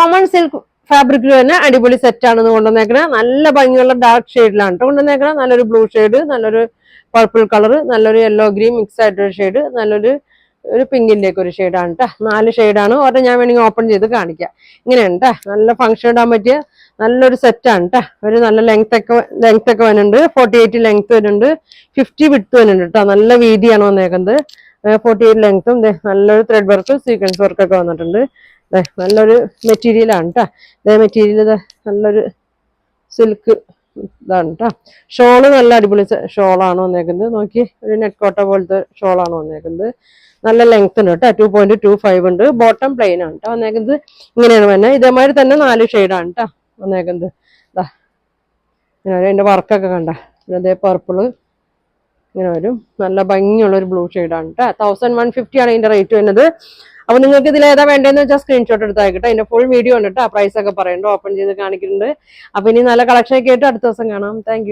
Common silk ഫാബ്രിക്കിൽ തന്നെ അടിപൊളി സെറ്റ് ആണെന്ന് കൊണ്ടുവന്നേക്കണേ. നല്ല ഭംഗിയുള്ള ഡാർക്ക് ഷെയ്ഡിലാണ് കേട്ടോ കൊണ്ടുവന്നേക്കണേ. നല്ലൊരു ബ്ലൂ ഷെയ്ഡ്, നല്ലൊരു പർപ്പിൾ കളർ, നല്ലൊരു യെല്ലോ ഗ്രീൻ മിക്സ് ആയിട്ടൊരു ഷെയ്ഡ്, നല്ലൊരു പിങ്കിന്റെ ഒക്കെ ഒരു ഷെയ്ഡാണ് കേട്ടോ. 4 ഷെയ്ഡാണ്. ഒരെണ്ണം ഞാൻ വേണമെങ്കിൽ ഓപ്പൺ ചെയ്ത് കാണിക്കാം. ഇങ്ങനെയാണ് കേട്ടോ. നല്ല ഫംഗ്ഷൻ ഇടാൻ പറ്റിയ നല്ലൊരു സെറ്റാണ് കേട്ടോ. ഒരു നല്ല ലെങ്ത് ഒക്കെ വരുന്നുണ്ട്. 48 ലെങ്ത് വരുന്നുണ്ട്, 50 വിഡ്ത്ത് വരുന്നുണ്ട് കേട്ടോ. നല്ല വീതിയാണ് വന്നേക്കുന്നത്. 48 ലെങ്ത്തും നല്ലൊരു ത്രെഡ് വർക്ക് സീക്വൻസ് വർക്ക് ഒക്കെ വന്നിട്ടുണ്ട്. നല്ലൊരു മെറ്റീരിയലാണ് കേട്ടോ. ഇതേ മെറ്റീരിയൽ നല്ലൊരു സിൽക്ക് ഇതാണ് കേട്ടോ. ഷോള് നല്ല അടിപൊളി ഷോളാണ് വന്നേക്കുന്നത്. നോക്കി, ഒരു നെറ്റ് കോട്ട പോലത്തെ ഷോളാണ് വന്നേക്കുന്നത്. നല്ല ലെങ്ത് ഉണ്ട് കേട്ടോ. 2.25 ഉണ്ട്. ബോട്ടം പ്ലെയിൻ ആണ് കേട്ടോ വന്നേക്കുന്നത്. ഇങ്ങനെയാണ് വന്നെ. ഇതേമാതിരി തന്നെ 4 ഷെയ്ഡാണ് കേട്ടോ വന്നേക്കുന്നത്. ഇങ്ങനെ അതിന്റെ വർക്കൊക്കെ കണ്ട അതേ പർപ്പിള് ഇങ്ങനെ വരും. നല്ല ഭംഗിയുള്ള ഒരു ബ്ലൂ ഷെയ്ഡാണ് കേട്ടോ. 1150 ആണ് ഇതിന്റെ റേറ്റ് വരുന്നത്. അപ്പൊ നിങ്ങൾക്ക് ഇതിൽ ഏതാ വേണ്ടതെന്ന് വെച്ചാൽ സ്ക്രീൻഷോട്ട് എടുത്തായിക്കട്ടെ. അതിന്റെ ഫുൾ വീഡിയോ ഉണ്ട് കേട്ടോ. പ്രൈസ് ഒക്കെ പറയുന്നുണ്ട്, ഓപ്പൺ ചെയ്ത് കാണിക്കുന്നുണ്ട്. അപ്പൊ ഇനി നല്ല കളക്ഷൻ ഒക്കെ ആയിട്ട് അടുത്ത ദിവസം കാണാം. താങ്ക്